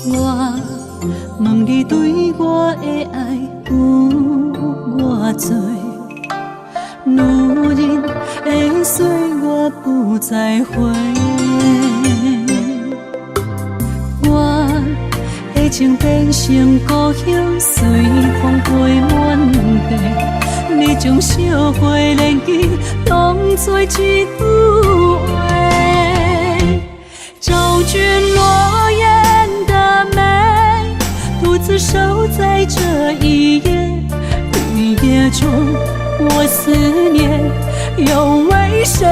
我问你对我的爱有偌多，女人的岁我不再回。我的情变成故乡，随风飞满地。你将烧花年纪当作一句话，找君落雁的美，独自守在这一夜。绿叶中，我思念又为谁？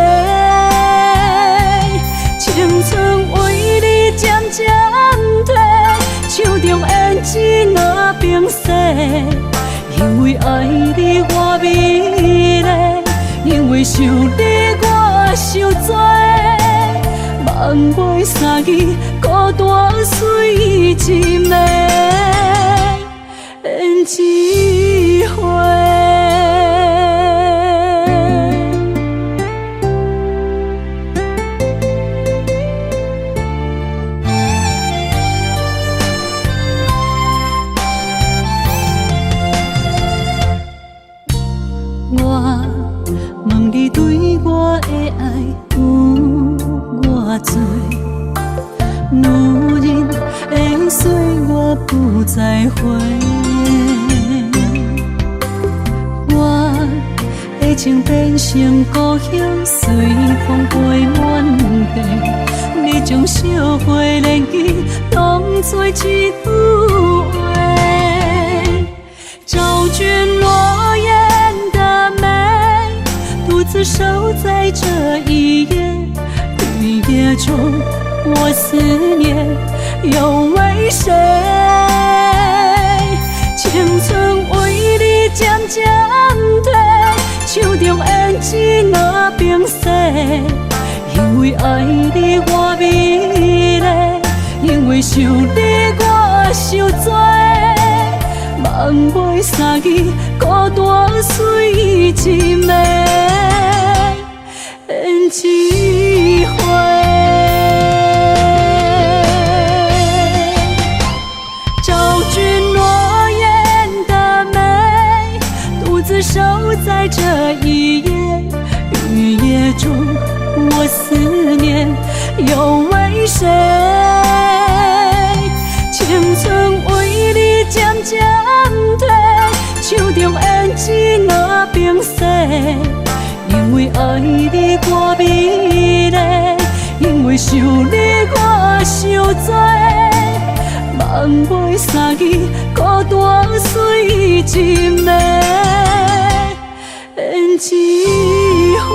青春为你渐渐褪，手中胭脂若冰释。因为爱你我美丽，因为想你我受罪。望袂三字，孤单随一暝，胭脂花。我问你对我的爱有偌多，女人的岁我不再回。我的情变成故乡，随风飞满地。你将烧花年纪当作一句话，找君落雁的美，独自守在这一夜。绿叶中，我思念又为谁？青春为你渐渐褪，手中胭脂若冰释。因为爱你我美丽，因为想你我受罪。望袂三字，孤单随一暝，胭脂花。找君落雁的美，独自守在这一夜。绿叶中，我思念又为谁？青春为你渐渐褪，手中胭脂若冰释。因为爱你我美丽，因为想你我受罪。望袂三字，孤单随一暝，胭脂花。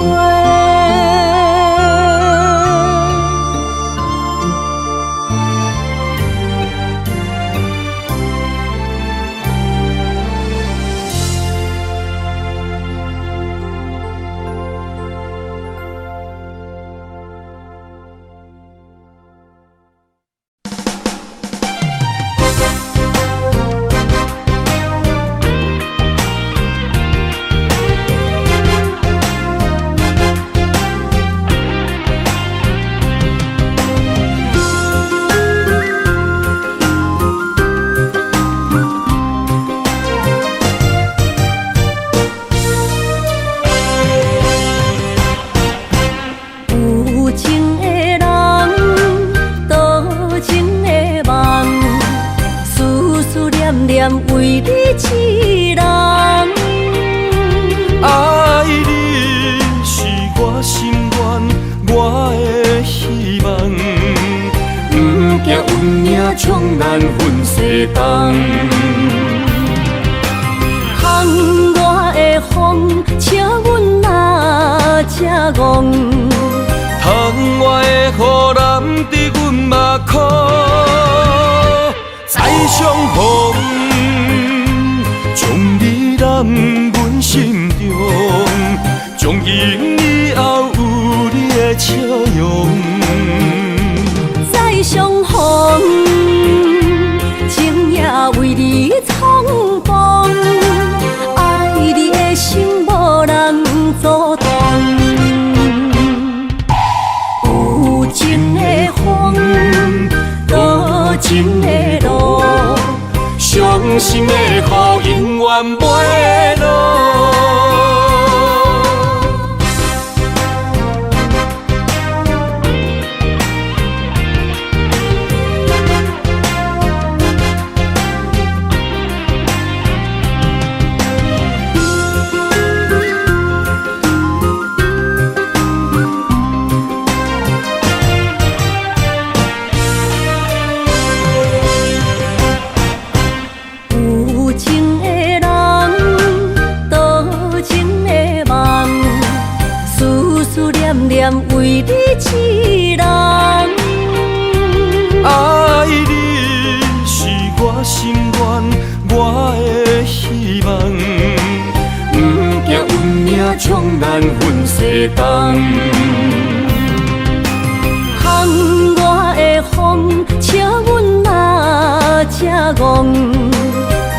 为你痴人，爱你是我心愿，我的希望。不惊运命冲咱分世东，窗外的风，请阮哪只戆？窗外的雨淋伫阮目眶，再相逢。将你揽阮心中，从今以后有你的笑容。再相逢，情也为你苍茫，爱你的心无人阻挡。有情的风，多情情的路，伤心的雨永远袂落。有情的人，多情的梦，思思念念为你一人。爱你是我心愿，我的希望，不惊运命冲咱分世东。风我的风，请阮若这戆。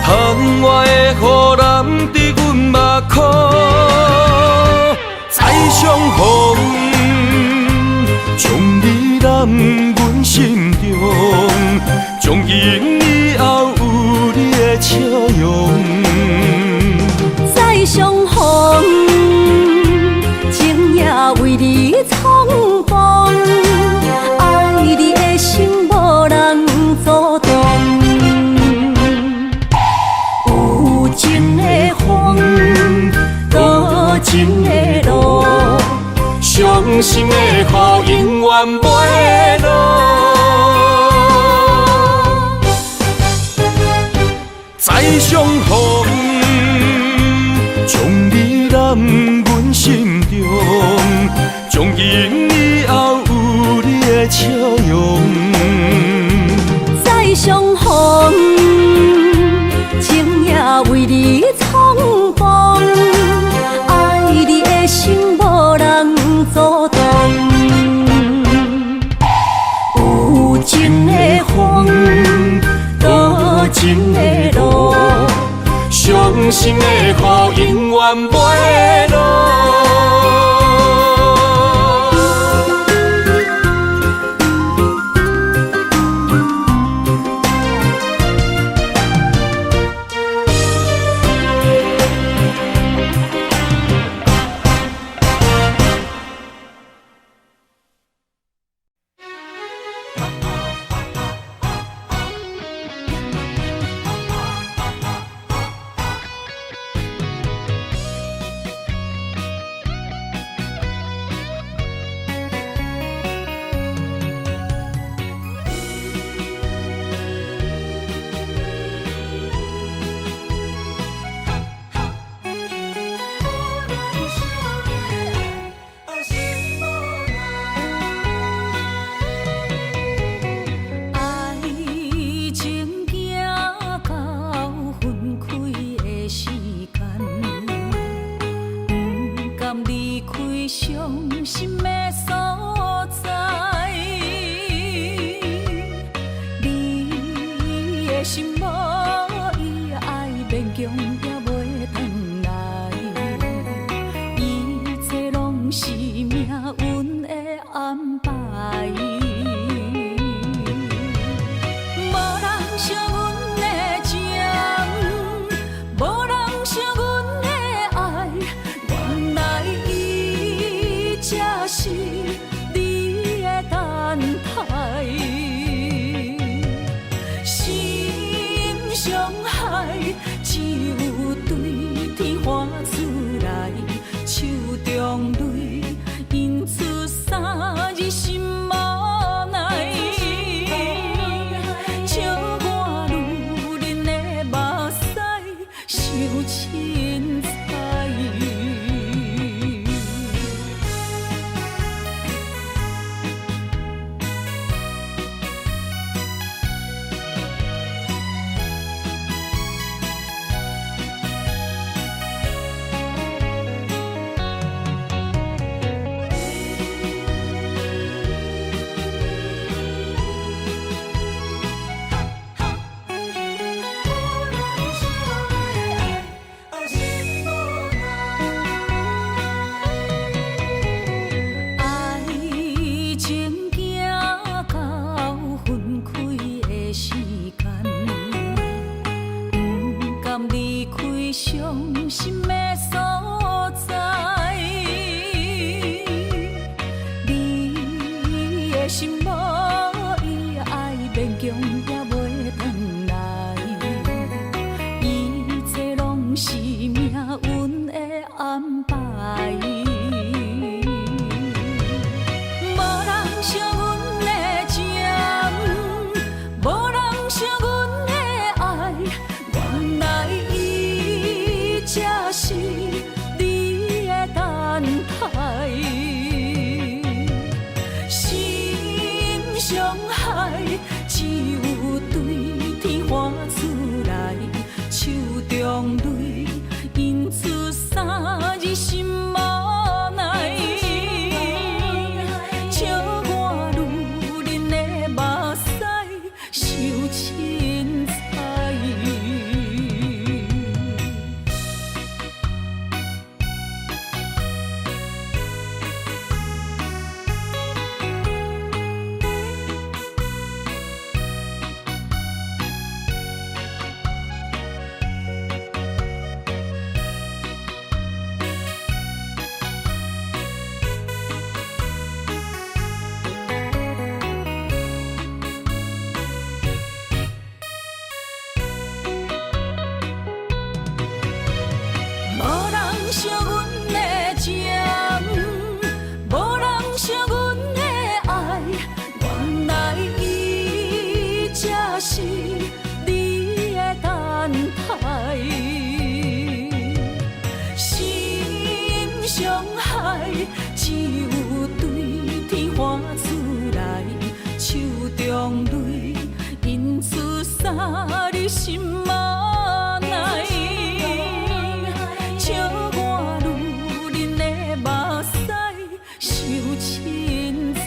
窗外的雨淋伫阮目眶，再相逢，将你揽阮心中，从今以后有你的笑容。再相逢，情也为你闯荡，爱你的心无人阻挡。有情的风，多情的路，伤心的雨永远袂落。再相逢，将你揽阮心中，从今以后有你的笑容。再相逢，情也为你闯荡，爱你的心无人阻挡。有情的风，多情的路，伤心的雨永远袂落。心无奈，笑我也袂转来，一切拢是命运的安排。无人惜阮的情，无人惜阮的爱，原来伊才是你的等待。心伤害，只有对天花出来，手中泪印出三字心无奈。笑我女人的目屎受凊彩。无人惜阮的情，无人惜阮的爱，原来伊才是你的等待。心伤害，只有对天花出来，手中泪印出三字心无奈。笑我女人的目屎受凊彩。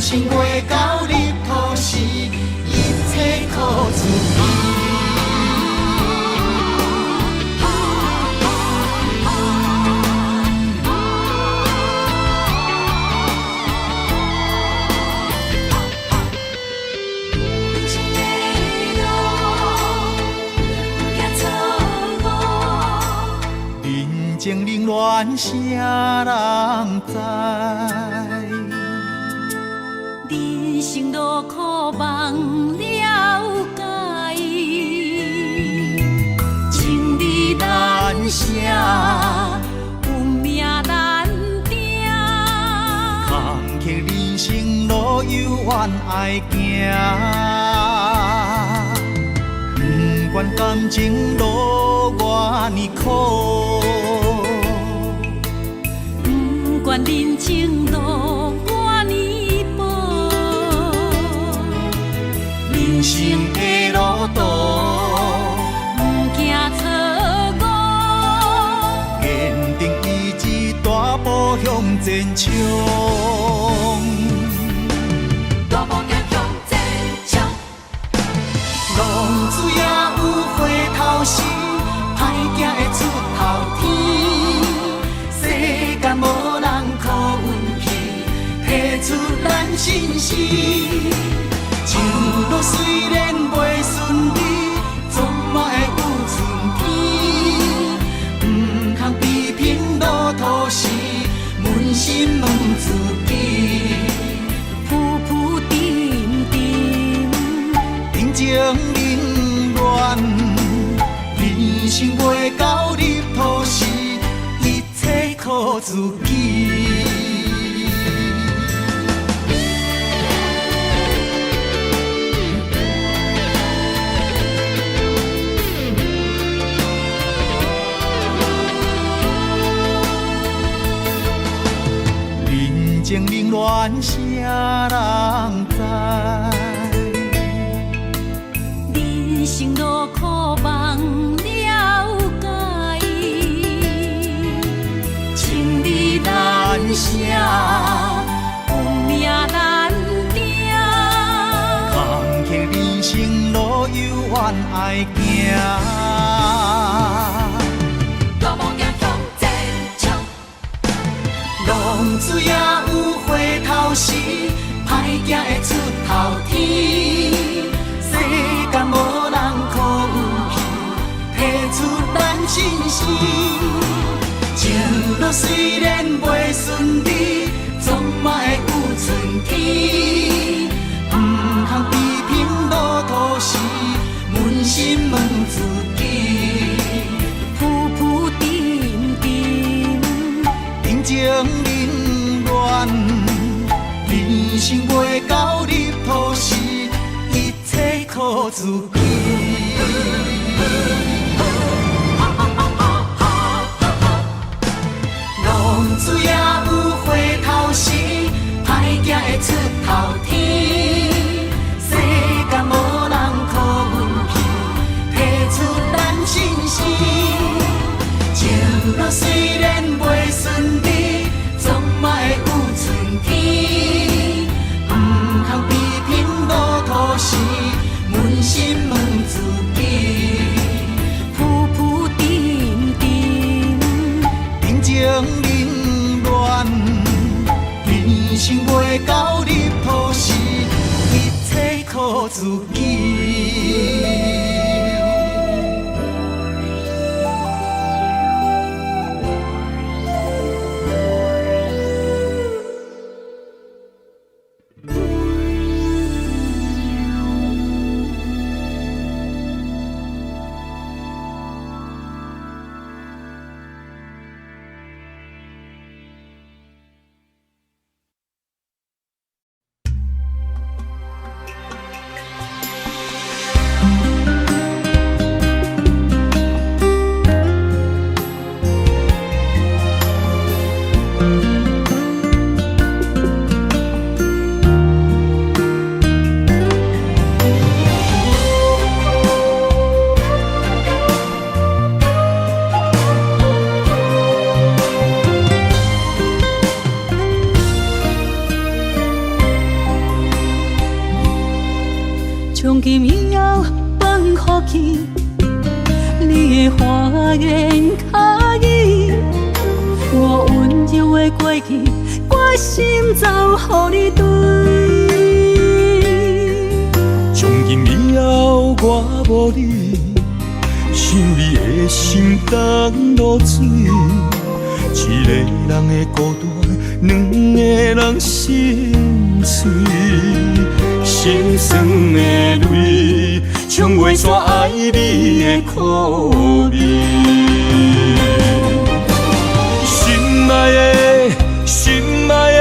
心袂到日头时，一切靠自己。人情冷暖，啥人知？人生路苦望了解，情义难舍，运命难定。坎坷人生路有缘爱行，不管感情路偌呢苦，不管人情路偌呢薄，人生的路途不惊错误，坚定意志，大步向前冲。大步行向前冲，浪子也有回头时，歹行会出头天。世间无人靠运气，提出咱心事。情路虽然袂顺利，总嘛会有春天。不通批评路途时，扪心问自己。浮浮沉沉，人情冷暖，人生袂到入土时，一切靠自己。人情冷暖，啥人知？人生路苦望了解，情义难舍，运命难定。坎坷人生路犹原爱行。大梦行向前冲，浪子也有回头时，歹行会出头天。世间无人可有去，提出咱真心。情路虽然袂顺利，总嘛会有春天。不通批评路途时，扪心问自己。浮浮沉沉，人情冷暖，人生袂到入土时，一切靠自己。浪子也有回头时，歹行会出头天。世间无人可运气，提出咱真心。情路虽然袂顺利，总嘛会有春天。不通批评路途时，扪心问自己。浮浮沉沉，人情冷暖，人生袂到入土时，一切靠自己。从今以后放予去，你的花言巧语，我温柔的过去，我心早予你对。从今以后我无你，想你的心当落水。一个人的孤单，两个人心碎。心酸的泪，冲袂煞爱你的苦味。心爱的，心爱的，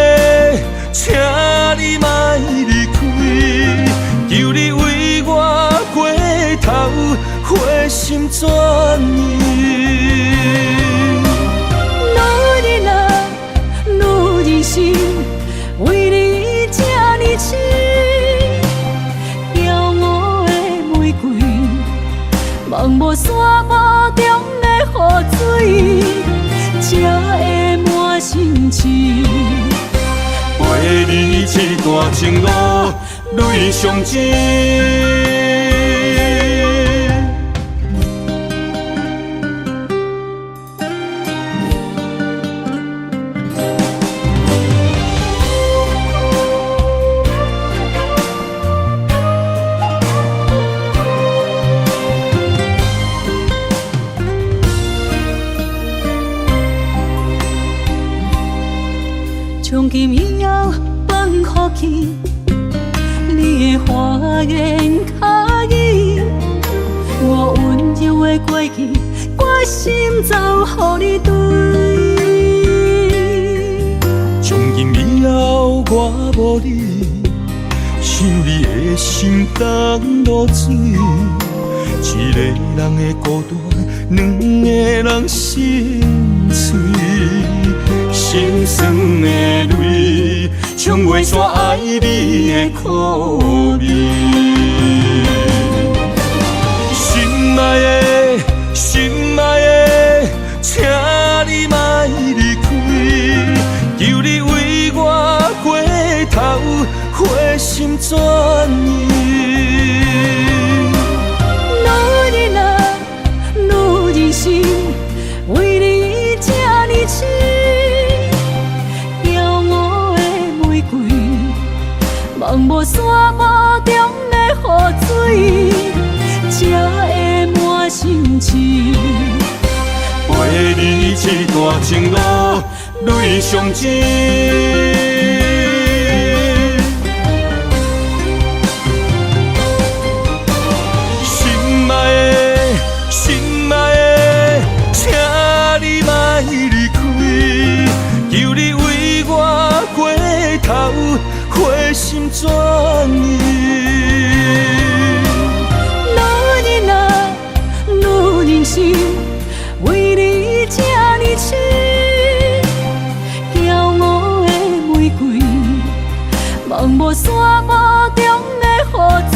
请你莫离开，求你为我过头，花心全意。女人啊，女人心，为你这呢痴。望无山坡中的雨水，才会满心痴。陪你一段情路，泪相知。从今以后放予去，你的花言巧语，过去，我心走予你对。从今以后我无你，想你的心当落水。一个人的孤单，两个人心碎。心酸的泪，冲袂煞爱你的苦味。心爱的，心爱的，请你莫离开，求你为我回头，回心转意。女人啊，女人心，为你这呢痴。骄傲的玫瑰，望无山坡中的雨水，才会满心情。陪你这段情路，泪相知。回心转意，女人啊，女人心，为你这呢痴。骄傲的玫瑰，望无山坡中的雨水，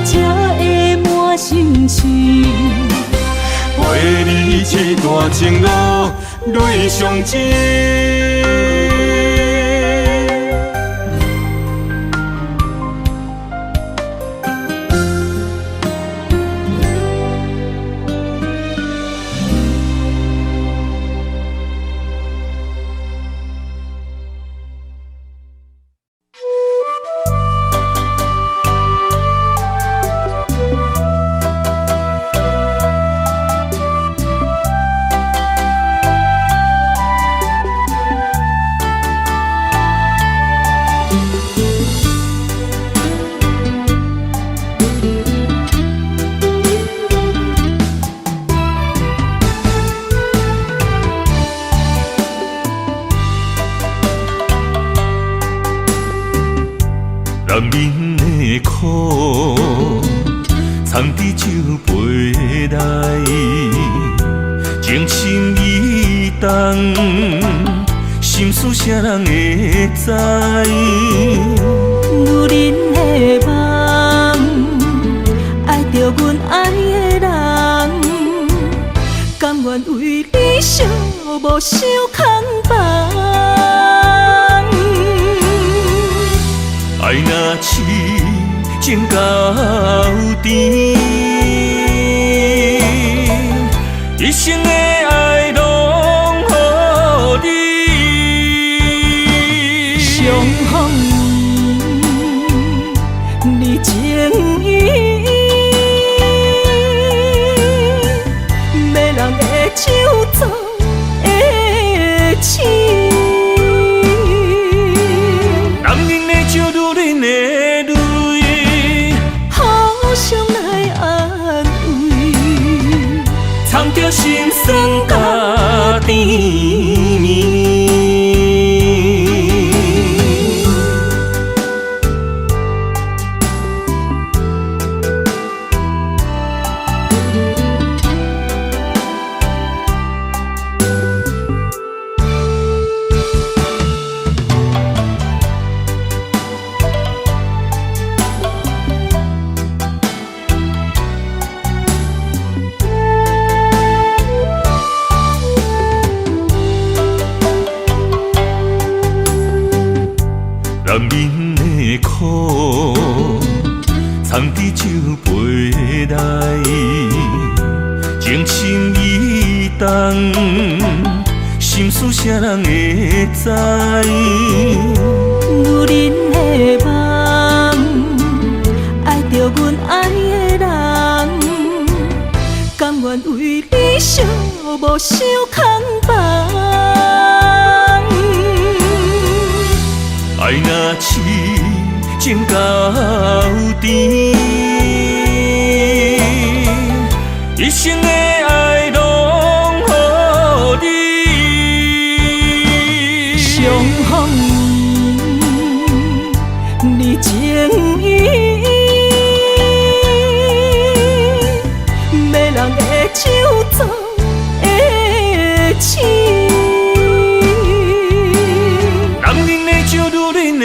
才会满心情。陪你这段情路，泪相知。男人的苦，藏伫酒杯内，情深意重，心事谁人会知？女人的梦，爱着阮爱的人，甘愿为你寂寞受空房。爱若痴情到底，一生的爱拢予你。相逢你情意，要人的手做的痴。心酸甲甜蜜，男人的苦，藏伫酒杯内，情深意重，心事谁人会知？女人的梦，爱着阮爱的人，甘愿为你寂寞受空房。爱若痴情到底，一生的爱拢予你。相逢你情意，迷人的手作的痴。男人的酒，女人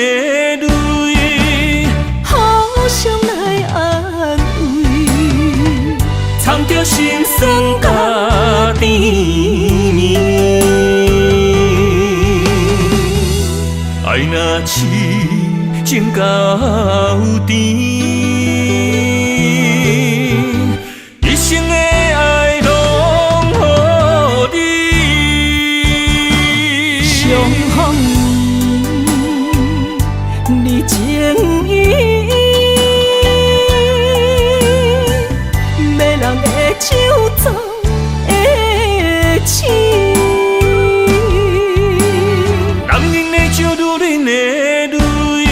的泪，好想来安慰，藏着心酸甲甜蜜。爱若痴情到甜，一生的爱拢予你。相逢你情意，迷人的手作的痴。男人的酒，女人的泪，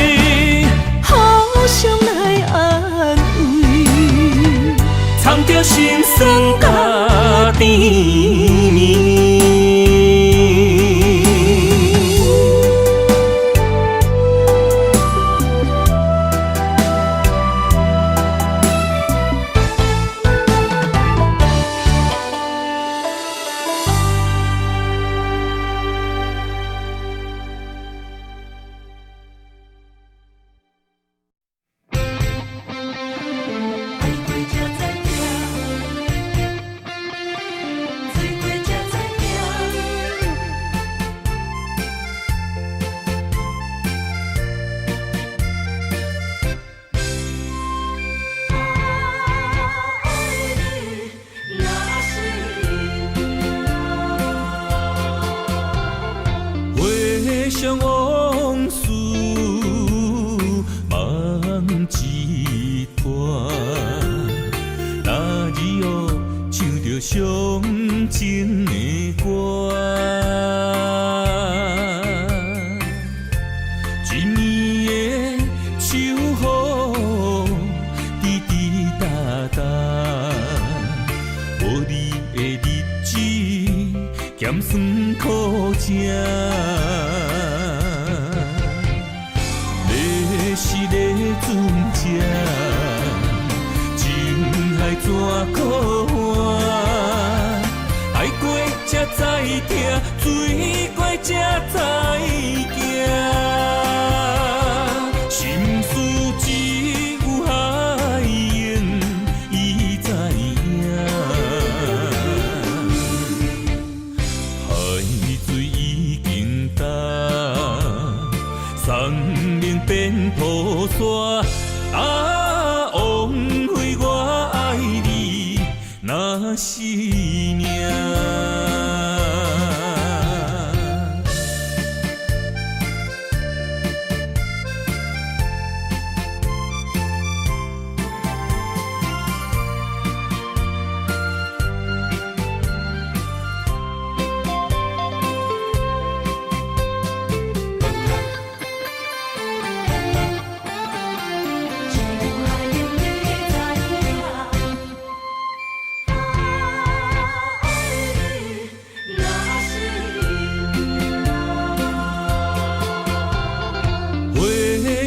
好想来安慰，藏着心酸甲甜蜜。回想往事，梦一段。那日哦，唱着伤情的歌，一暝的秋雨，滴滴答答，无你的日子，咸酸苦涩。是咧船只，情海怎可换？爱过才知痛，水过才知行。心事只有海涌，伊知影。海水已经干。生命变雨伞，啊，枉费我爱你那是命。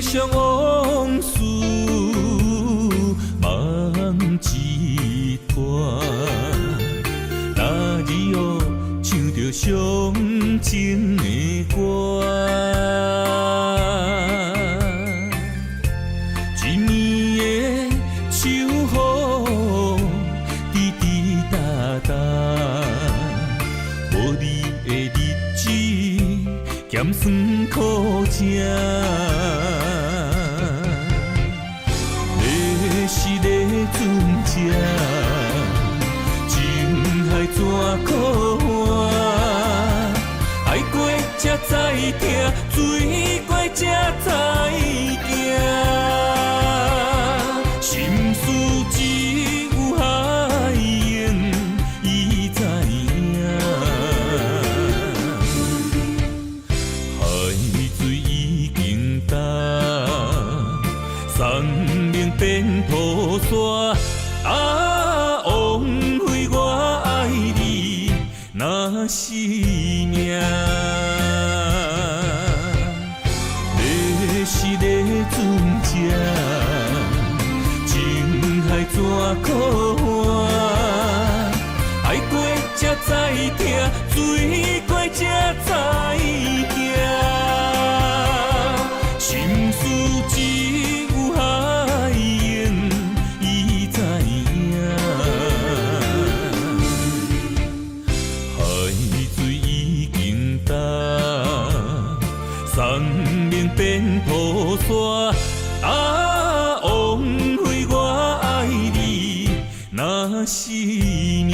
想往事梦一段，那日哦唱着伤情的歌，一暝的秋雨滴滴答答，无你的日子咸酸苦涩。是咧船只，情海怎可换？爱过才知痛，水过才知行。心事只有海涌，伊知影。海水已经干。生命变雨伞，啊，枉费海怎可换？爱过才知疼，水过才知行。心事只有海涌，伊知影。海水已经淡，生命变土沙。啊，枉费我爱你那是命。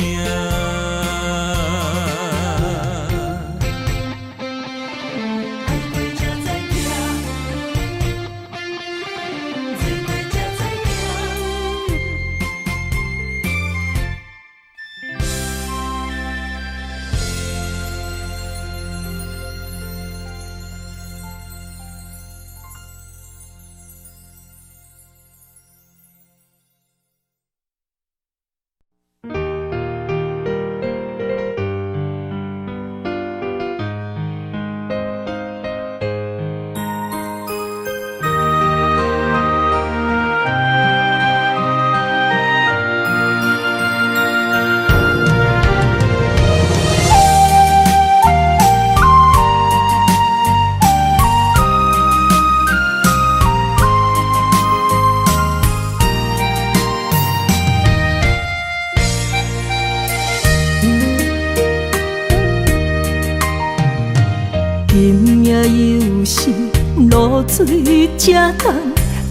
露水才干，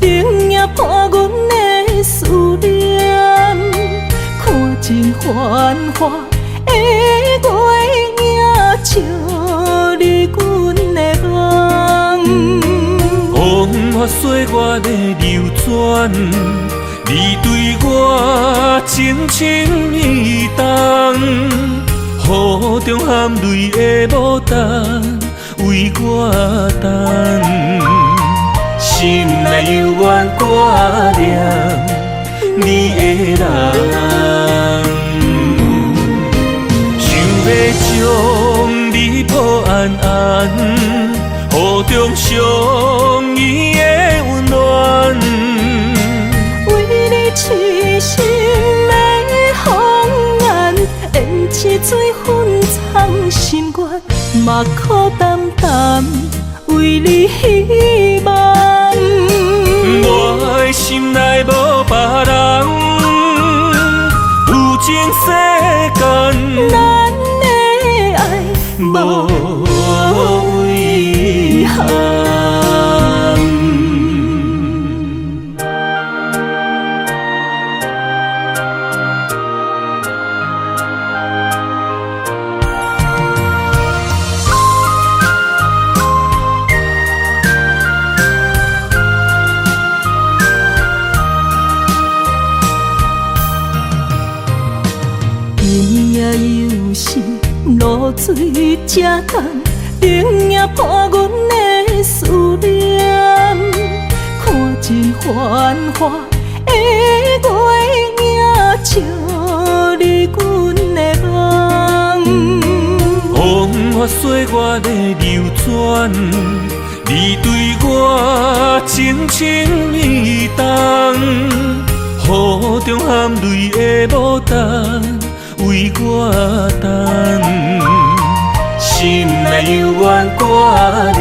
冷也破阮的思念。看尽繁华的月影，照你阮的梦。风花雪月的流转，你对我深情意重，雨中含泪的牡丹。为我等，心内犹原挂念你的人，想要将你抱安安，雨中相依的温暖。为你痴心的红颜，胭脂水粉藏心愿。嘛苦淡淡，为你希望。我的心内无别人，有情世间，咱的爱无遗憾。露水才干，冷也破阮的思念。看尽繁华的月影，照你阮的梦。风花雪月的流转，你对我深情意重，雨中含泪的牡丹。为我等，心内犹原挂念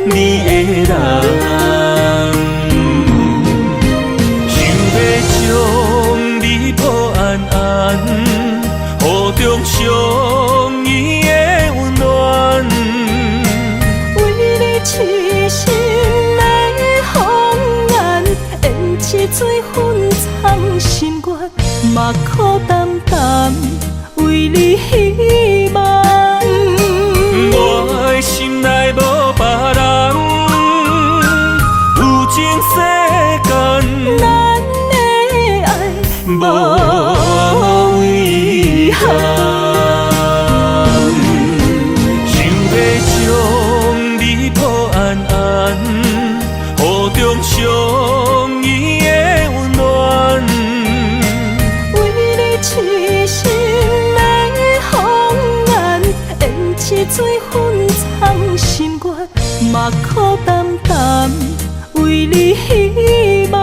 你的人，想要将你抱安安，雨中相依的温暖。为你痴心的红颜，胭脂水粉藏心愿。嘛苦淡淡，为你希望。我的心内无别人，有情世间，咱的爱无遗憾。想要将你抱安安，雨中相依的温暖。痴心的红颜，胭脂水粉藏心愿。嘛苦淡淡，为你希望。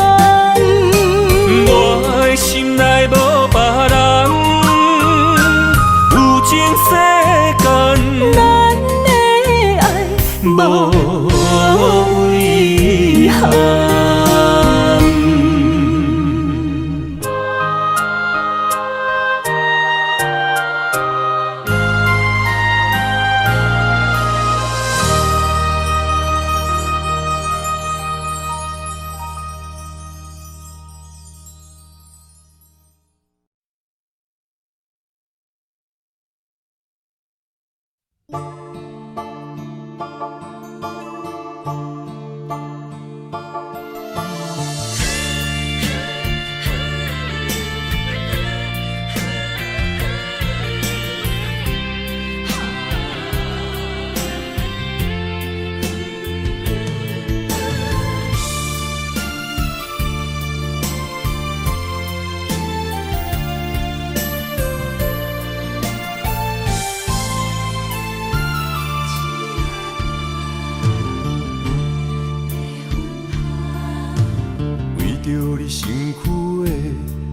着你身躯的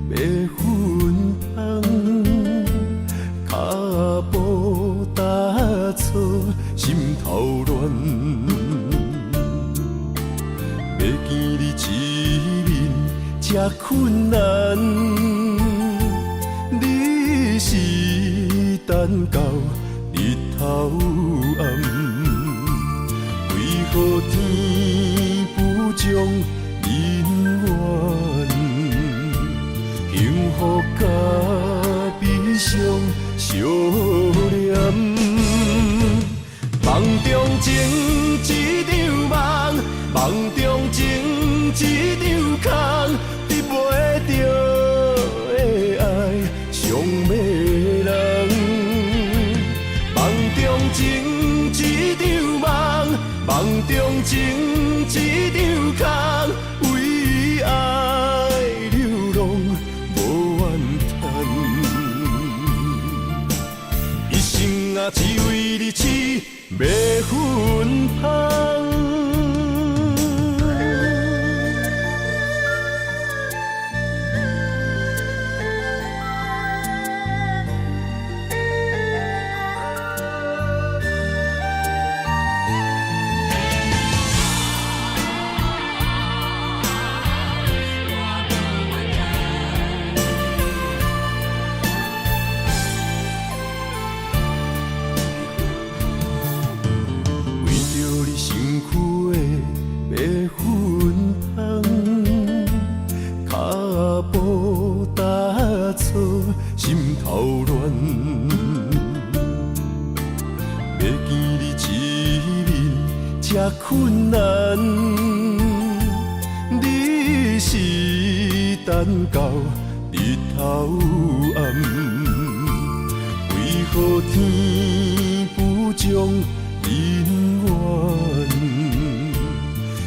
白粉香，脚步踏错，心头乱。要见你一面这困难，你是等到日头暗，为何天不将？人缘，幸福甲悲伤相连。梦中情一场梦，梦中情一场空，得袂着的爱上迷人。梦中情一场梦，梦中情一场空。为爱流浪无怨叹，一生啊只为你痴迷魂香。心头乱，要见你一面这困难，你是等到日头暗，为何天不将人缘，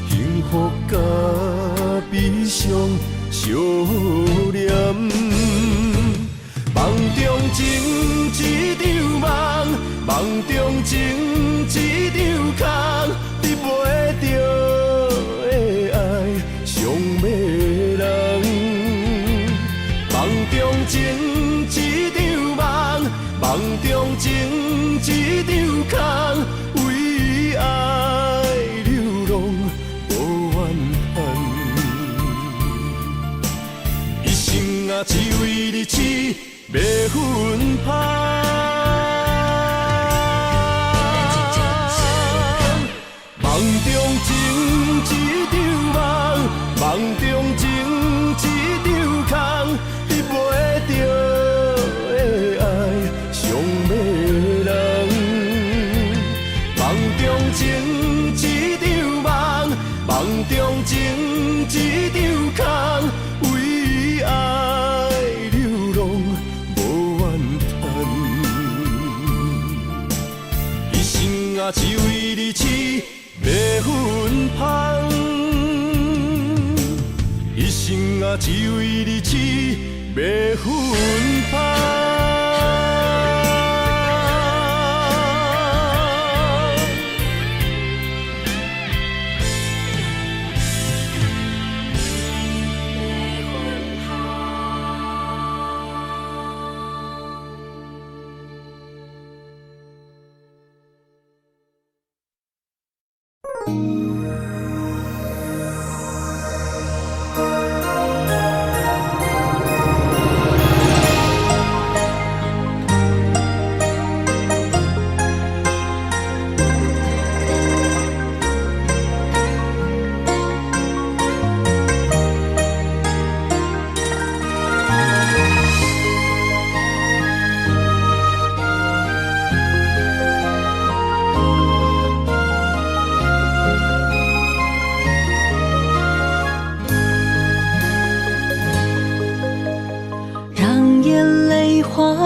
幸福甲悲伤相连？梦中情一场梦，梦中情一场空，得袂着的爱上迷人。梦中情一场梦，梦中情一场空，为爱流浪无怨叹，一生啊只为你痴。迷魂香，梦中情一场梦，梦中情一场空，得袂着的爱上迷人。梦中情一场梦，梦中情一场空，为爱流浪。啊，只为你痴迷魂香，一生啊，只为你痴迷魂香。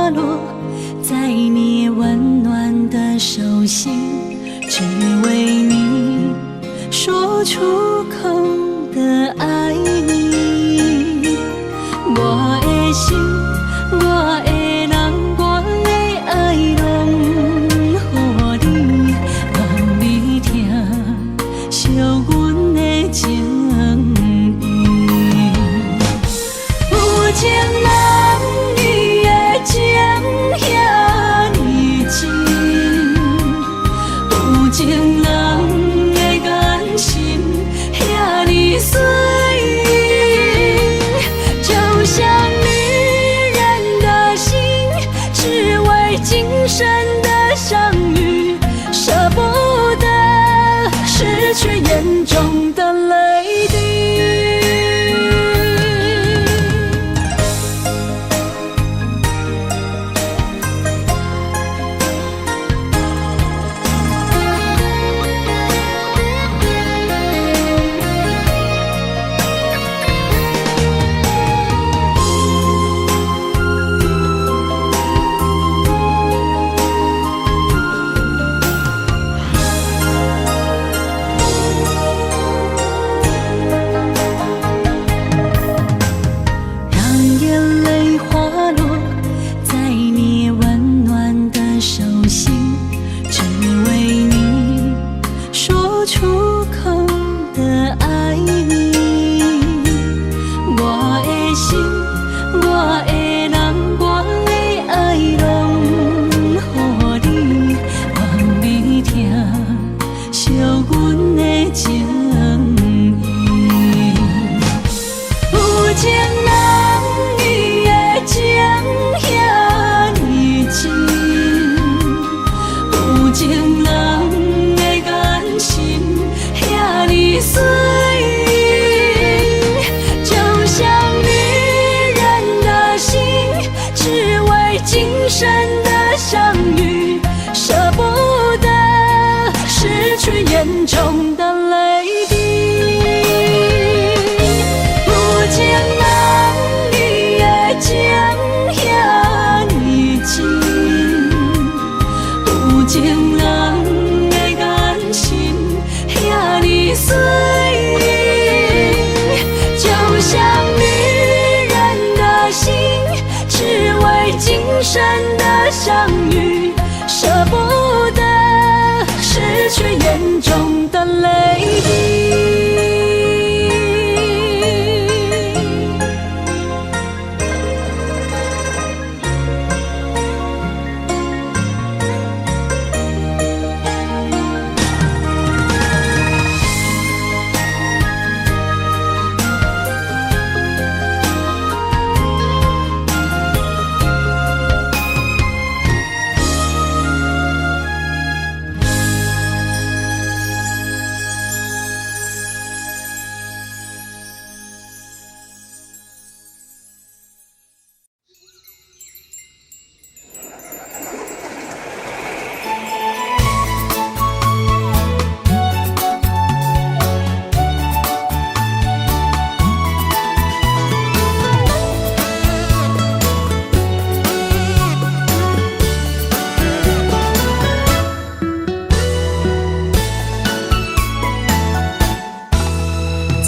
花落在你温暖的手心，只为你说出口的爱你。我的心，我的人，我的爱拢予你，望你听惜阮的情意。有情人你的情遐尼真，有情人的眼神遐尼水，就像女人的心，只为今生的相遇，舍不得失去眼中的泪滴。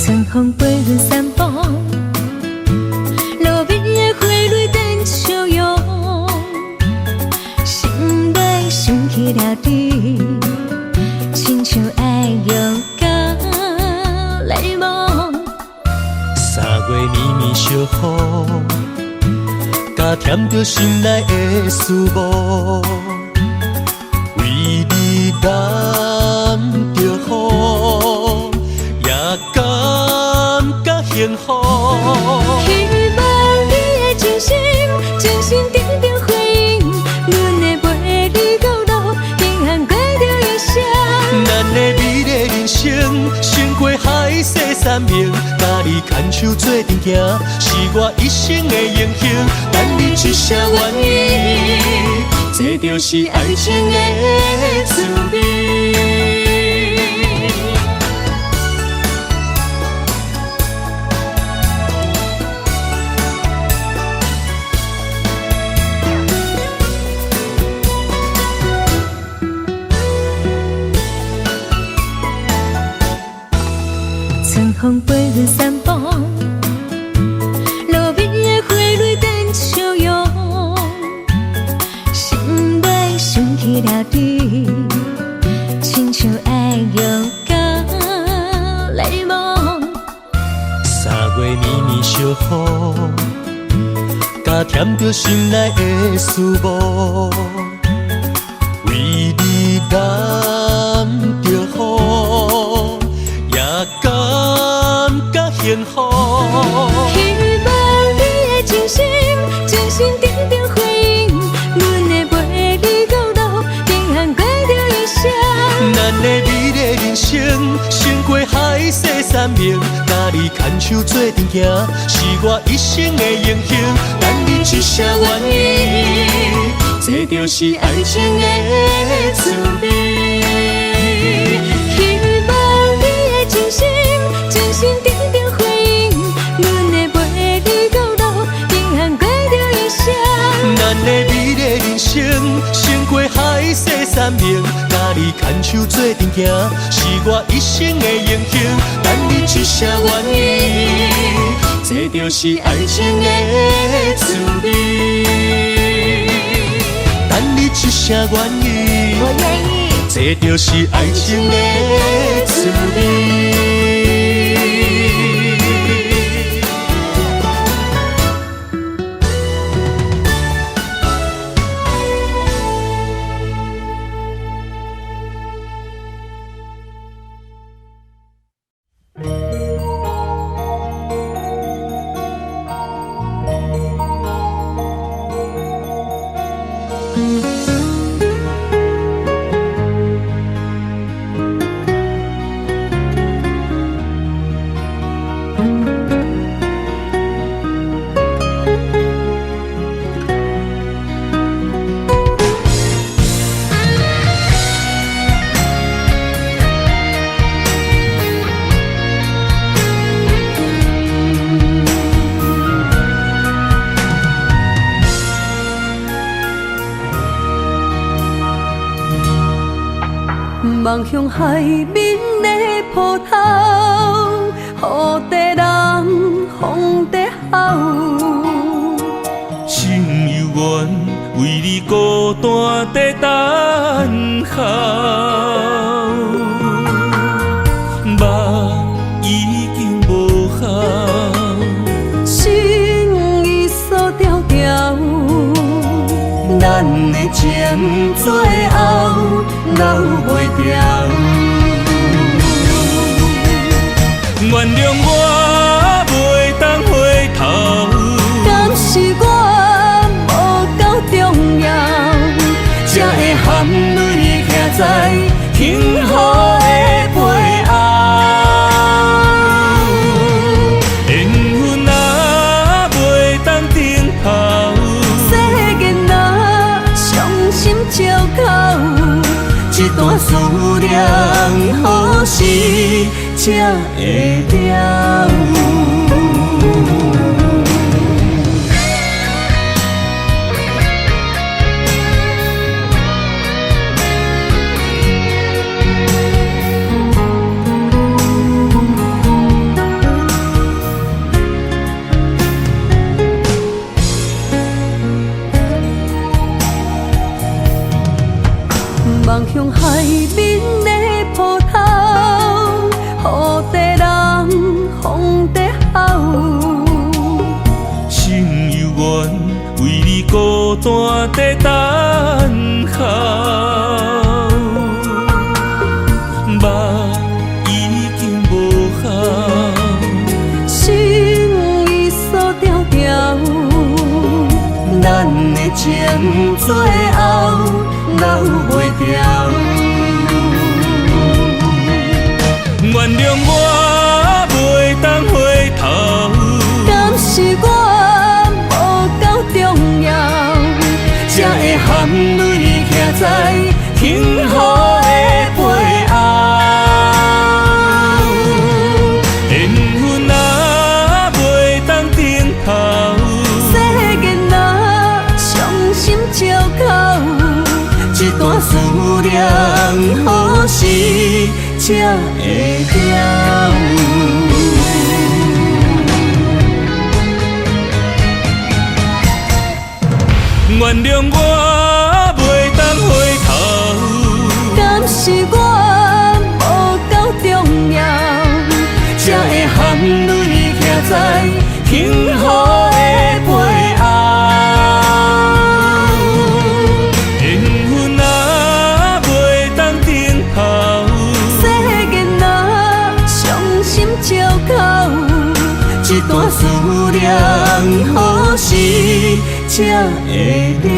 春风飞轮散步，路边的花蕊等笑容，心内想起了你，亲像爱用到泪梦。3月绵绵小雨，加添着心内的思慕，为你染着雨。也感觉幸福。希望你的真心，真心定定回应，阮会陪你到老，平安过着一生。咱的美丽人生，胜过海誓山盟，甲你牵手做阵行，是我一生的荣幸。等你一声愿意，这就是爱情的滋味。风飞去散步，路边的花蕊等笑容，心内想起了你，亲像爱又甲泪梦。3月绵绵小雨，加添着心内的思慕，为你染着雨，也感觉幸福。希望你的真心，真心定定回应，阮会陪你到老，平安过着一生。咱的美丽人生，胜过海誓山盟，甲你牵手做阵行，是我一生的荣幸。等你一声愿意，这就是爱情的滋味。希望你的真心，真心定定回应，阮会陪你到老，平安过着一生。咱的美丽人生，胜过海誓山盟，甲你牵手做阵行，是我一生的荣幸。等你一声愿意，这就是爱情的滋味。等你一声愿意，我愿意。这就是爱情的滋味。望向海面的波涛，雨在人，风在吼。心犹原为你孤单在等候，梦已经无效，心已锁条条，咱的情最后留袂掉。原谅我袂当回头，敢是我无够重要，才会含泪徛在幸福的背后。缘分若袂当停靠，世间若伤心借口，一段思念何时才会了？望向海面的波涛，雨在人，风在吼。心犹原为你孤单在等候，梦已经无效，心已锁条条，咱的情最后留袂掉。原谅我袂当回头，敢是我无够重要，才会含泪徛在幸福的背后。缘分若袂当停靠，世间若伤心借口，一段思念何时才会了？原谅我袂当回头，敢是我无够重要，才会含泪徛在幸福的背后。缘分若袂当等候，世间若伤心借口，一段思念何时才会了？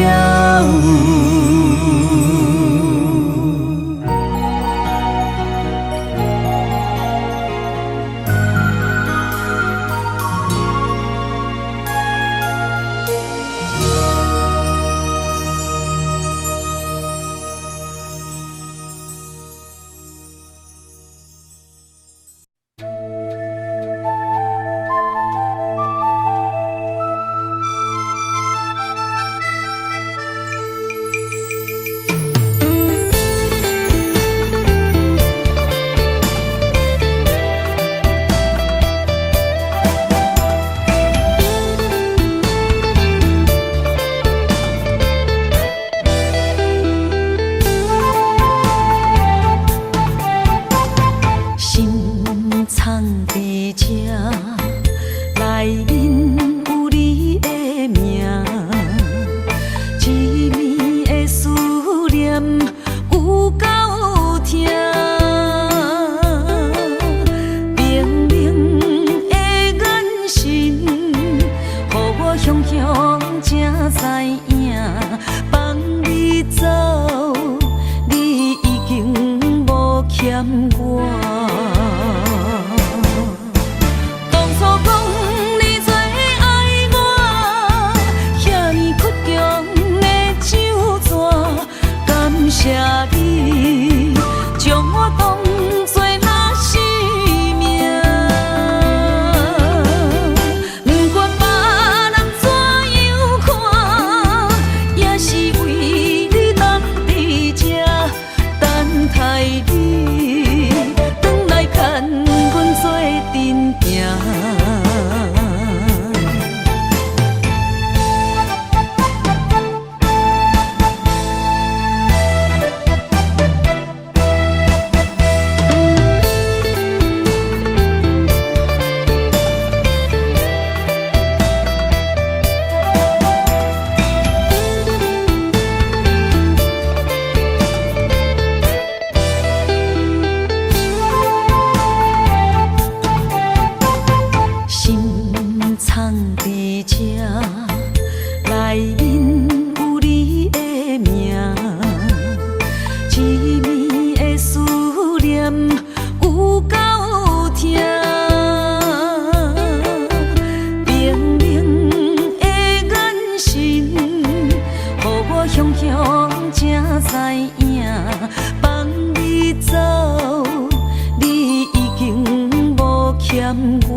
等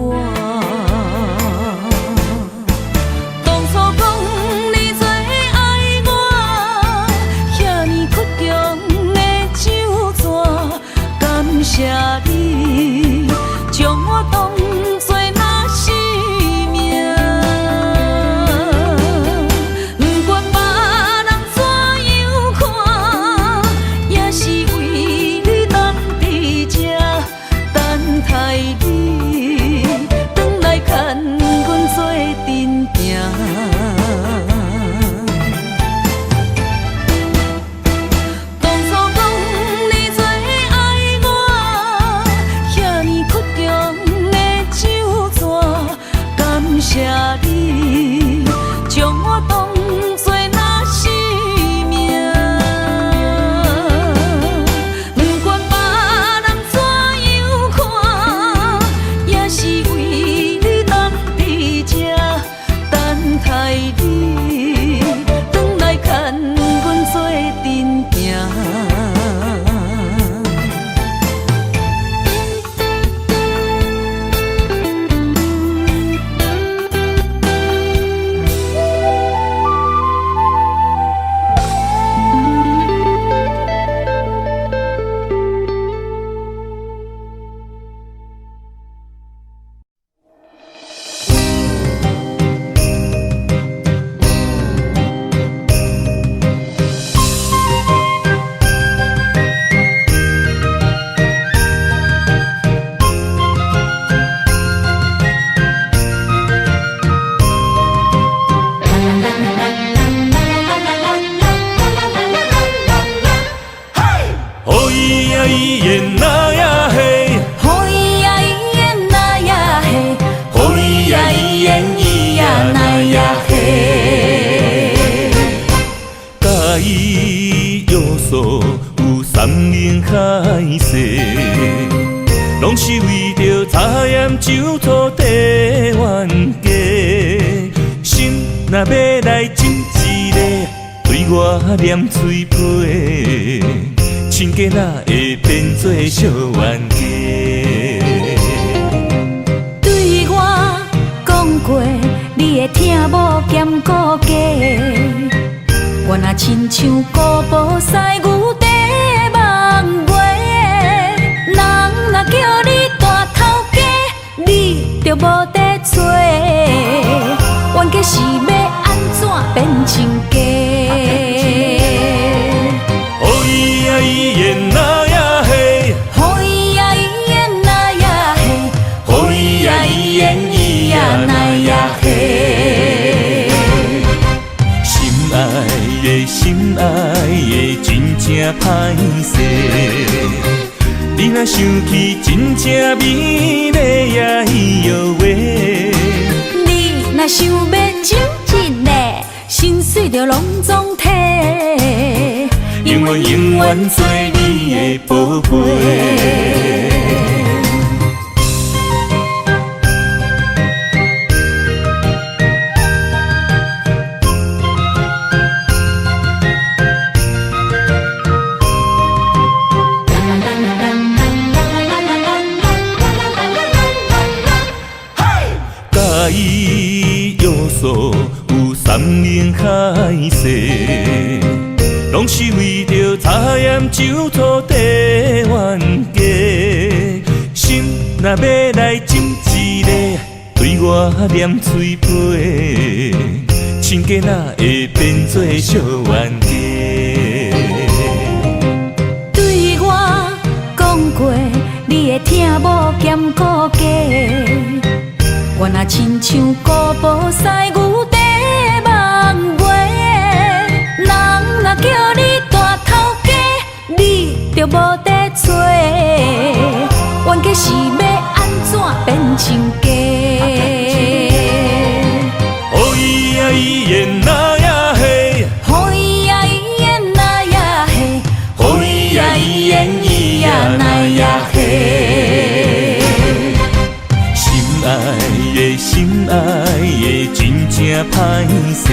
酒土地冤家，心若要来亲一个，对我念嘴皮，亲家哪会变做小冤家？对我讲过，你会听无兼顾家。我若亲像古堡西牛地梦月，人若叫你大头家，你就无得做。冤家是要安怎变亲家？哦咿呀咿耶那呀嘿，哦咿呀咿耶那呀嘿，哦咿呀咿耶咿呀那呀嘿。心爱的真正歹势，你若想起真正美丽也伊摇话。你若想要亲一个，心碎就拢总体，永远永远做你的宝贝。有山盟海誓，拢是为着查验酒土地冤家。心若要来亲一个，对我念嘴皮，亲家哪会变做小冤家？对我讲过，你会听无兼顾家。我若亲像古堡西牛地梦月，人若叫你大头家，你就无得做。冤家是要安怎变亲家？哦咿呀咿耶那呀嘿，哦咿呀咿耶那呀嘿，哦咿呀咿耶咿呀那呀嘿。心爱的真正歹势，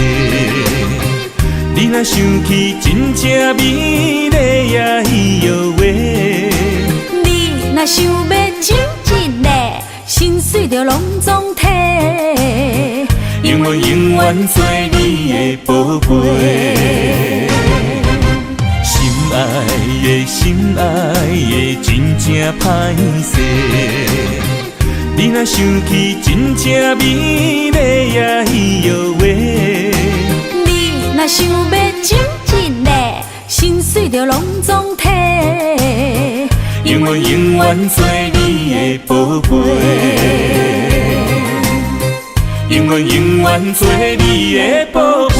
你若想起真正美丽也伊摇话。你若想要亲一个，心碎就拢总体，永远永远做你的宝贝。心爱的真正歹势，你若想起真正美丽也伊摇话。你若想要亲一个，心碎就拢总体，永远永远做你的宝贝，永远永远做你的宝贝。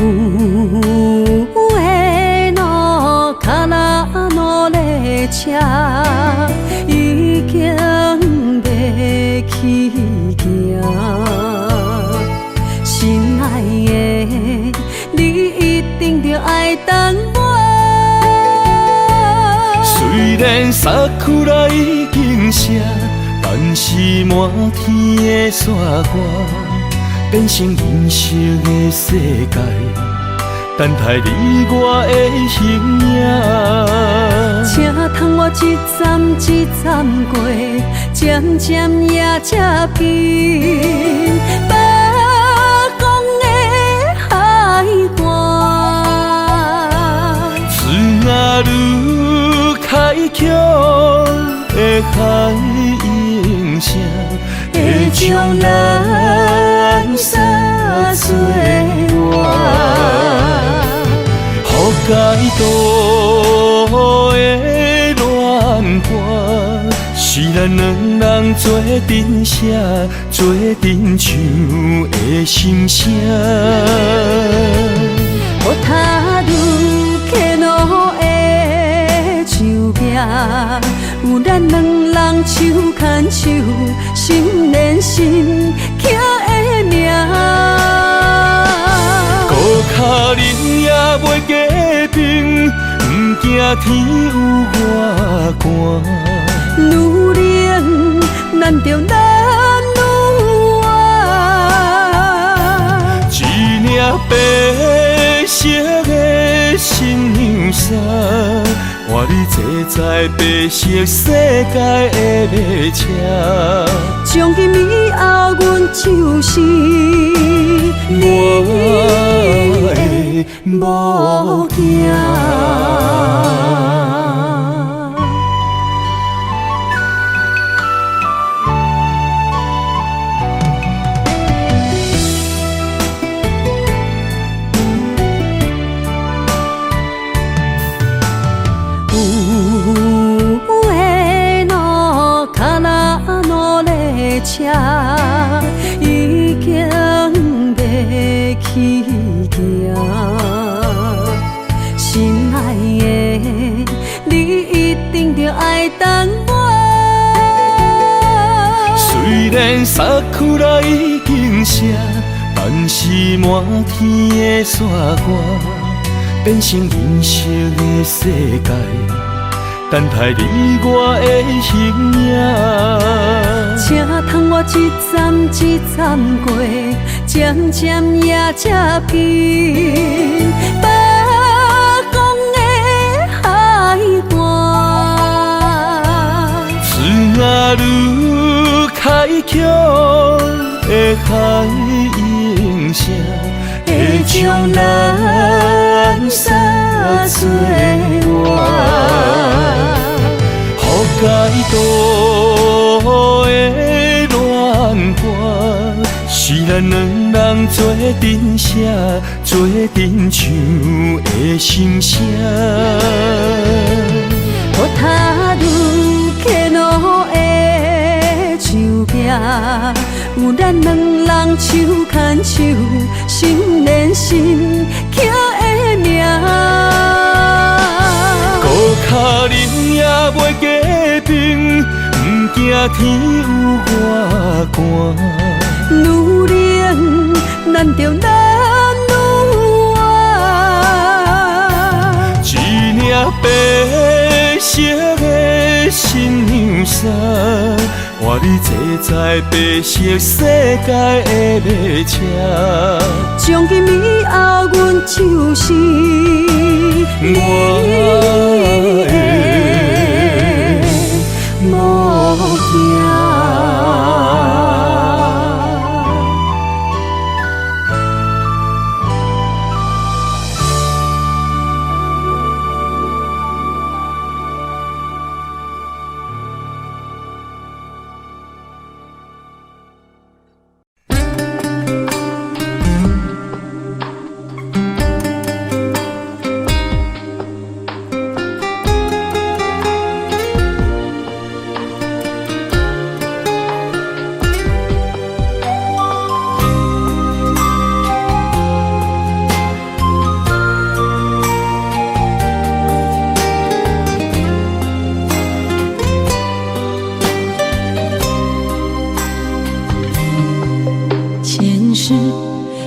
有的路脚拉努力车，已经要起行。心爱的，你一定着爱等我。虽然沙库拉已经写，但是满天的雪花，变成人生的世界，等待你我的形影。请通我一站一站过，渐渐也接近北方的海岸。津軽曲的海音声，会将咱三做伴。予解渡的恋歌，是咱两人做阵写，做阵唱的心声。予他愈客路的树壁，有咱两人手牵手，心连心刻的名。孤脚日也袂加冰，毋惊天有外寒。愈冷，咱着咱愈爱。一领白色的新娘衫，换你坐在白色世界的马车。从今以后，阮就是我的某囝。车已经要起行，心爱的，你一定着爱等我。虽然衫裤内已经湿，但是满天的雪花变成银色的世界，等待你我的形影。请通我一站一站过，渐渐也接近北方的海岸。枝仔愈开曲的海音声，会将咱三做伴。予解渡的恋歌，是咱两人做阵写，做阵唱的心声。予他愈客路的树壁，有咱两人手牵手，心连心刻的名。孤脚日也袂加冰，毋惊天有外寒。愈冷，咱着咱愈爱。一领白色的新娘衫，换你坐在白色世界的马车。从今以后，阮就是我的某囝。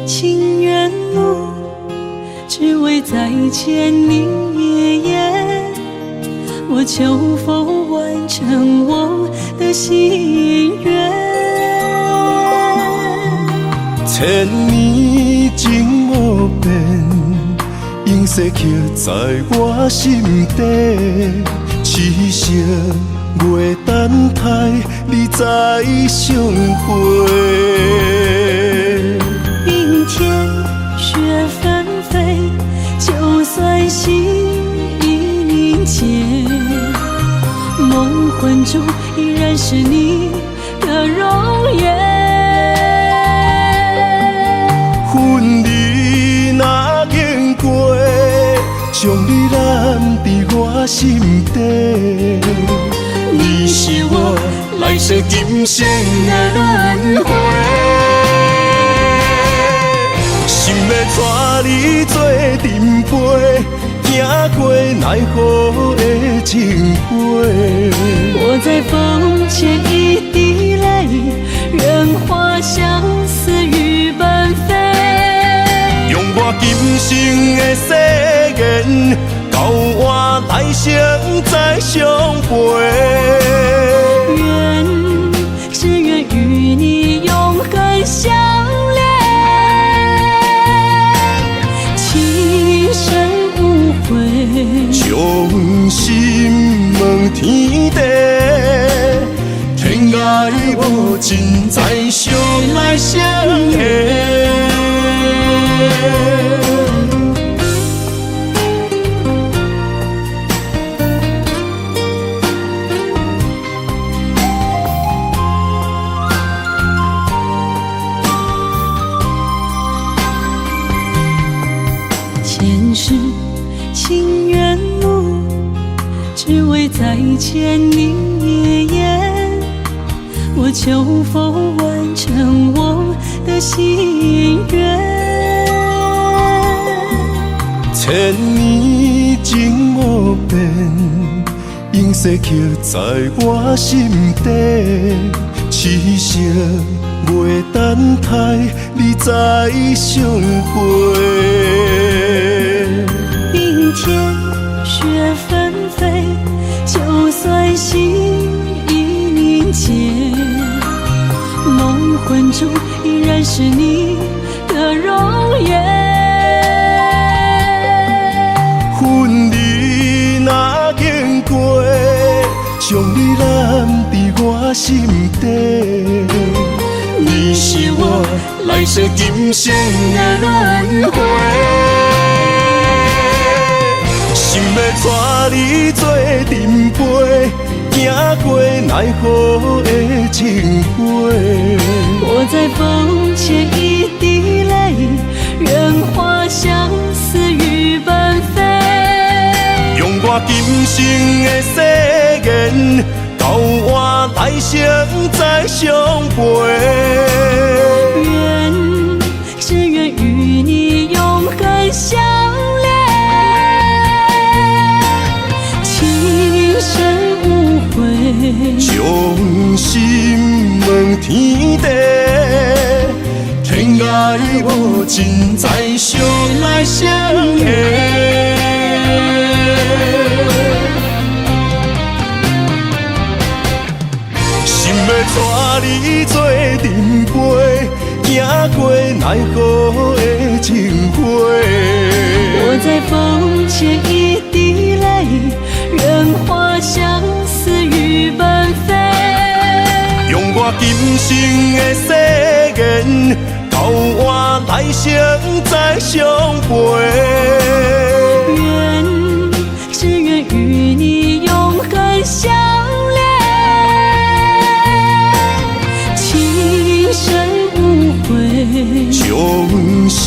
情缘路，只为再见你一眼。我求否完成我的心愿？千年情无变，永世刻在我心底。痴色月等待你再相会。明天雪纷飞，就算心已凝结，住依然是你的容颜。恨你若经过，将你揽伫我心底。你是我来世今生的轮回，心要带你做阵陪，行过奈何的情杯。我在风前一滴泪，任花相思雨纷飞。用我今生的誓言，交换来生再相陪。只愿与你永恒相恋，情深无悔，将心问天地，天涯无尽，再相来相会。前世情缘路，只为再见你一眼。我求否完成我的心愿？千年情无变，永逝刻在我心底。痴情袂等待，你再相陪。冰天雪纷飞，就算心已凝结，梦魂中依然是你的容颜。恨你若经过，将你揽伫我心底。你是我来世今生的轮回，心要带你做阵陪，行过奈何的情杯。我在风前一滴泪，任花相思雨纷飞。用我今生的誓言，交换来生再相陪。只愿与你永恒相恋，情深无悔，将心问天地，天涯无尽，再相来相会。心要带你做阵陪，行过奈何的情杯。我在风前一滴泪，任花相思雨纷飞。用我今生的誓言，交换来生再相陪。只愿与你永恒相恋，情深无悔，将心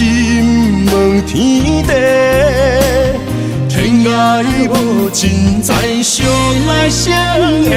问天地，天涯无尽，再相来相会。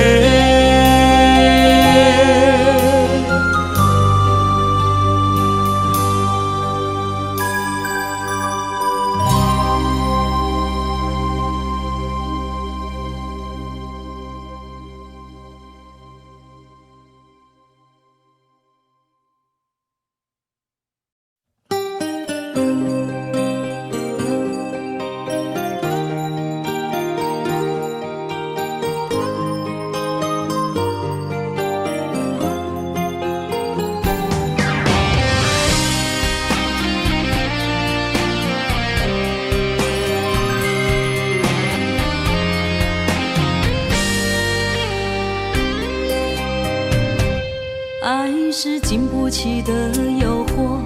爱是经不起的诱惑，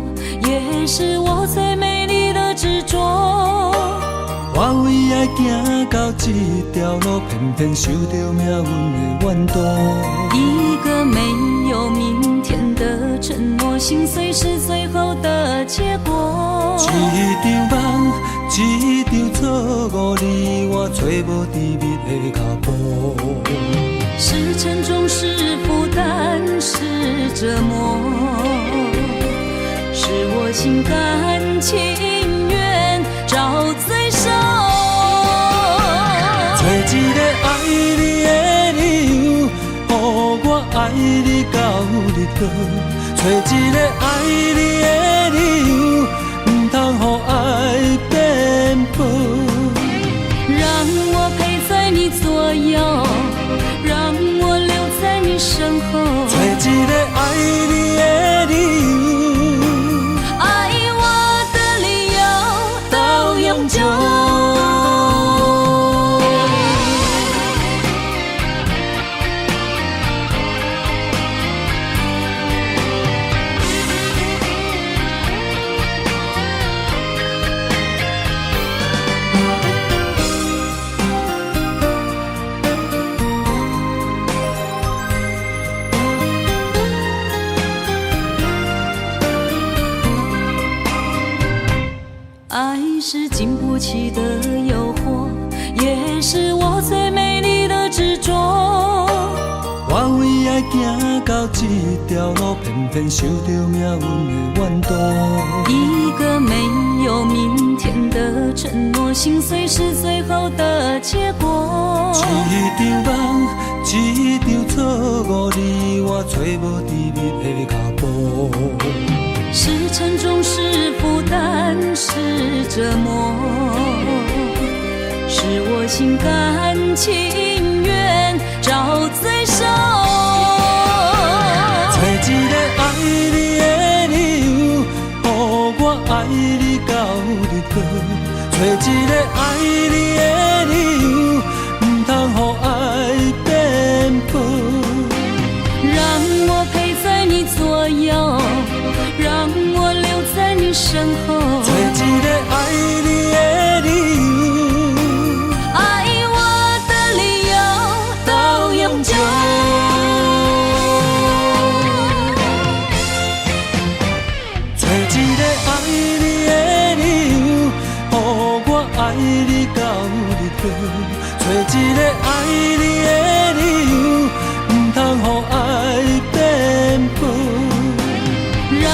也是我最美丽的执着。我为爱行到这条路，偏偏受到命运的怨毒。一个没有明天的承诺，心碎是最后的结果。一场梦，一场错误，你我找无甜蜜的脚步。是沉重，是负担，是折磨，是我心甘情愿找罪受。找一个爱你的理由，予我爱你到日落。找一个爱你的理由，不通予爱变薄。让我陪在你左右，让我留在你身后。找一个爱你的理由，爱我的理由到永久。爱是经不起的诱惑，也是我最美丽的执着。我为爱行到这条路，偏偏受到命运的怨毒。一个没有明天的承诺，心碎是最后的结果。一场梦，一场错误，你我找无甜蜜的脚步。是沉重，是负担，是折磨，是我心甘情愿找罪受。找一个爱你的理由，予我爱你到日落。找一个爱你的理由，不通予爱变薄。让我陪在你左右，让我留在你身后。找一个爱你的理由，爱我的理由到永久。找一个爱你的理由，予我爱你到日落。找一个爱你的理由，不通予爱变薄。让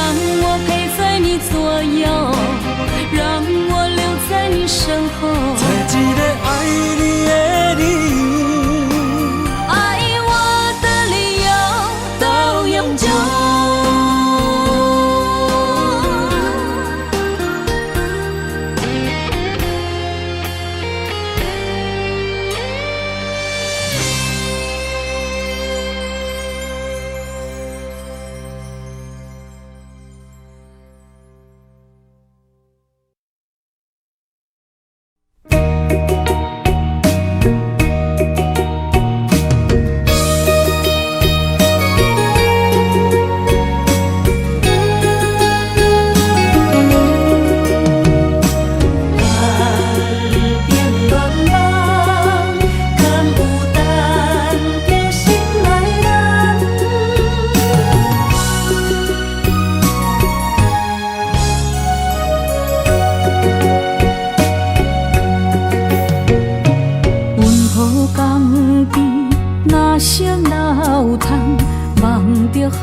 我陪在你左右，让我留在你身后。找一个爱你的理由，爱我的理由到永久。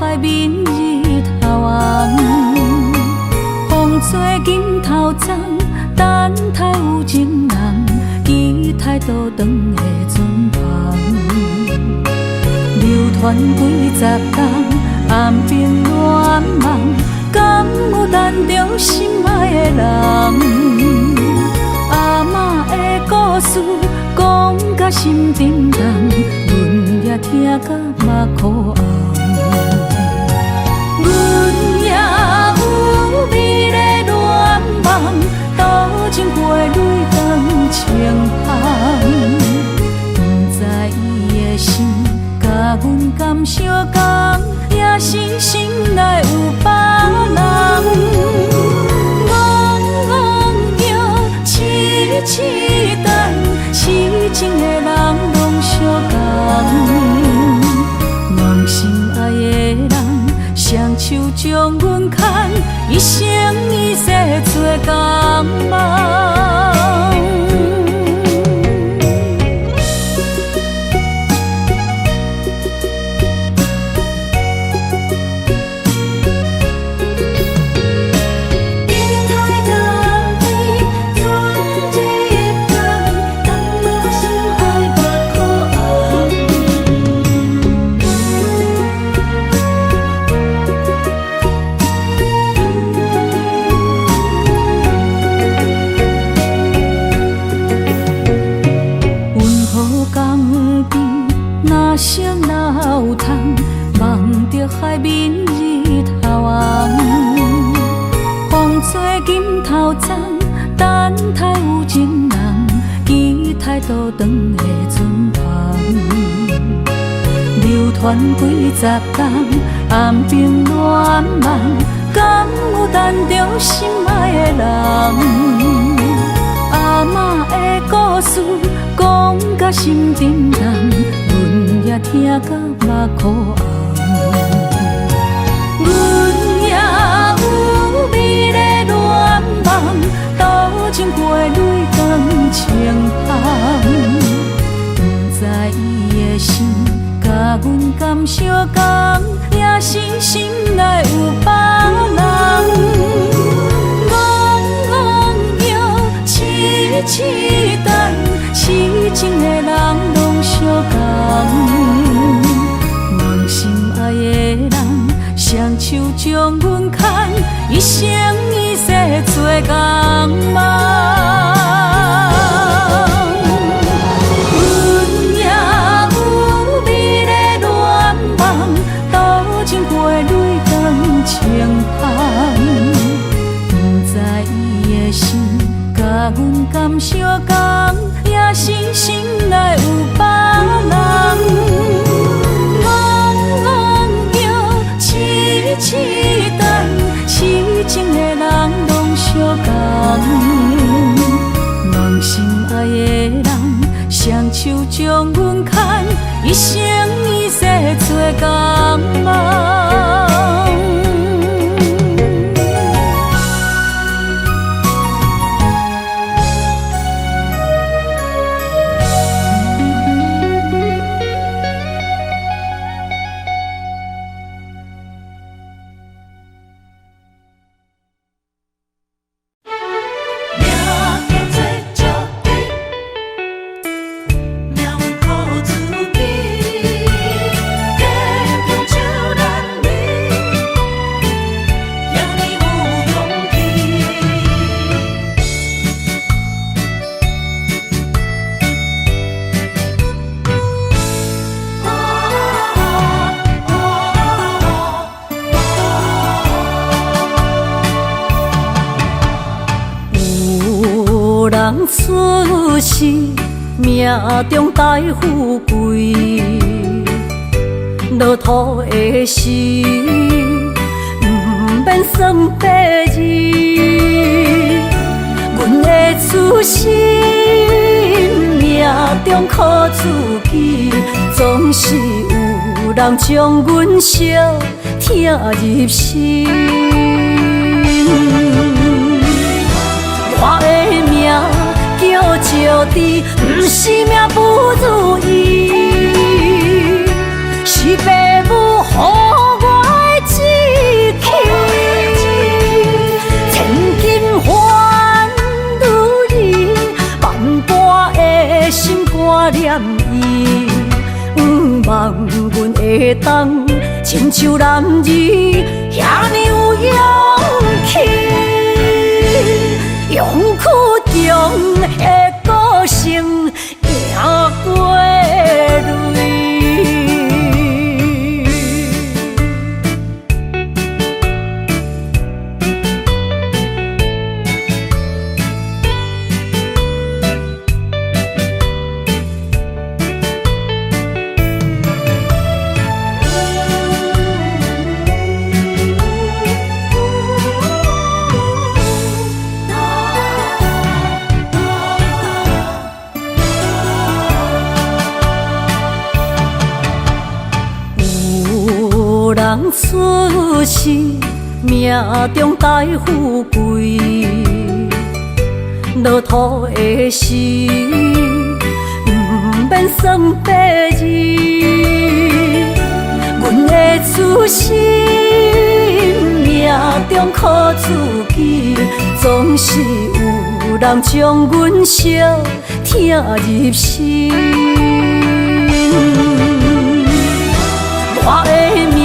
海面日头红，风吹金头鬃，等待有情人，期待倒转的船旁。流传几十冬，暗兵乱梦，敢有等着心爱的人？阿嬷的故事讲甲心震动，阮也听甲目眶红。阮也有美丽恋梦，多情花蕊当清香。不知伊的心甲阮敢相共，也是心内有别人。戆戆叫，痴痴。手将阮牵，一生一世做同梦。声哪有通望着海面日头红，风吹金头鬃，等待有情人，期待倒转的船旁。流传几十冬，暗冰乱梦，敢有等着心爱的人？阿嬷的故事讲甲心沉重。也听到目眶红，阮也有美丽恋梦，斗阵过泪光清芳。不知伊的心甲阮敢相共，也是心内有别人。戆摇痴痴等，痴情的人拢相共。心爱的人，双手将阮牵，一生一世做同梦。阮也有美丽恋梦，斗阵过泪光清芳。不知伊的心甲阮敢相共，也是心内有别人。痴等，痴情的人拢相共，梦心爱的人，双手将阮牵，一生一世做同梦。出世命中带富贵，落土的时，不免算白字。阮的出身命中苦自己，总是有人将阮惜听入心。我的命叫石地，不是命不如意，是父母予我的志气。千金换如意，万般的心肝念伊，望阮会当亲像男儿遐尼有勇气。勇气中的个性，赢过泪。是命中带富贵，落土的时，不免算白字。阮的初心，命中靠自己，总是有人将阮惜疼入心。我的命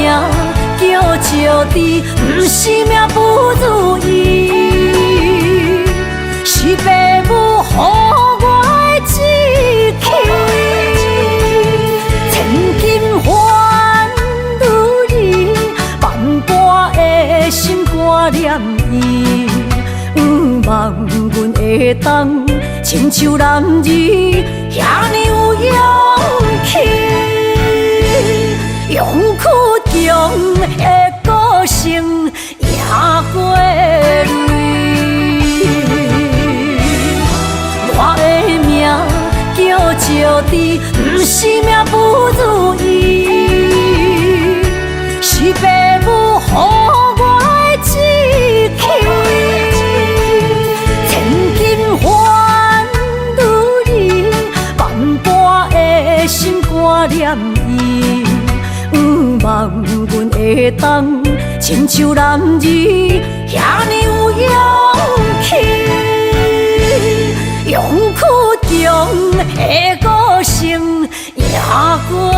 叫石地，不是命不如意，是父母予我的志气。千金换如意，万般的心肝念伊，望阮会当亲像男儿遐尼有勇气。勇屈强的个性也过泪，我的命叫石地，不是命不如意，是父母予我的志气。千金换如意，万般的心肝念伊。望阮会当亲像男儿遐尼有勇气，勇屈强的个性也过泪。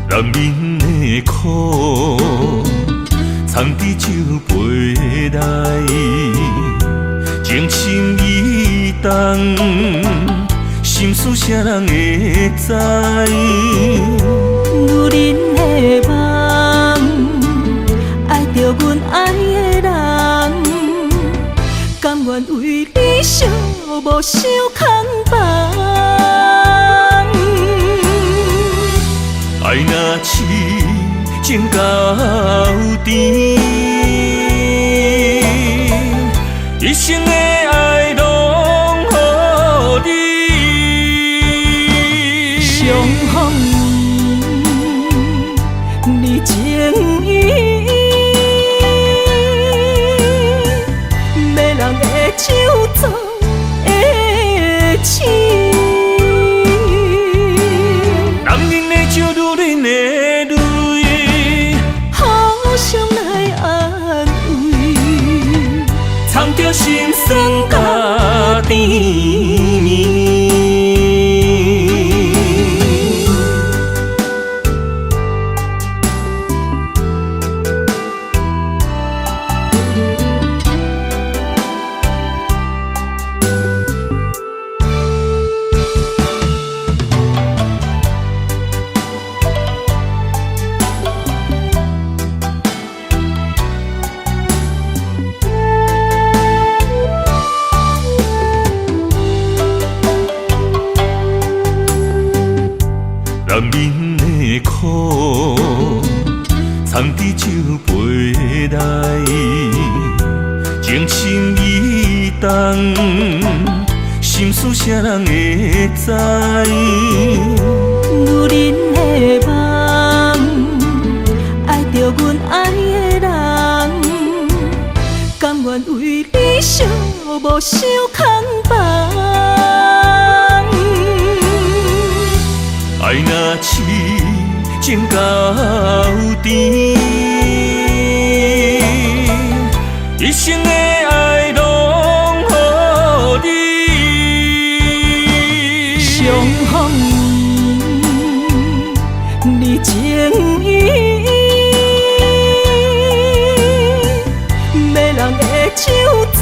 男人的苦，藏伫酒杯内，情深意重，心事谁人会知？女人的梦，爱着阮爱的人，甘愿为你寂寞受空房。爱若痴情到底，一生的爱拢予你。相逢你情意，没人会手做的痴。心酸甲甜蜜，男人的苦，藏伫酒杯内，情深意重，心事谁人会知？女人的梦，爱着阮爱的人，甘愿为你寂寞受空房。爱若痴情到底，一生的爱拢予你。相逢你情意，迷人的手作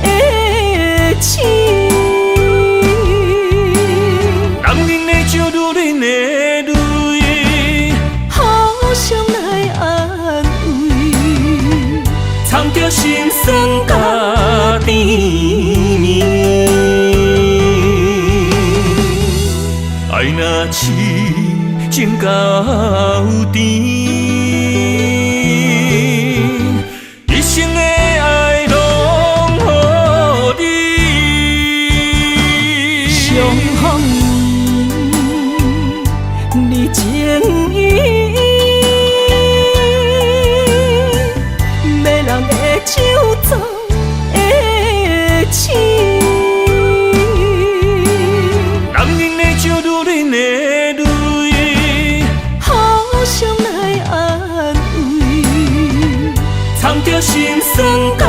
的痴。男人的酒，女人的泪，互相来安慰，藏着心酸甲甜蜜。爱若痴情到甜，一生的爱拢予你。相逢你情意，迷人的手作的痴。男人的酒，女人的泪，互相来安慰，藏着心酸甲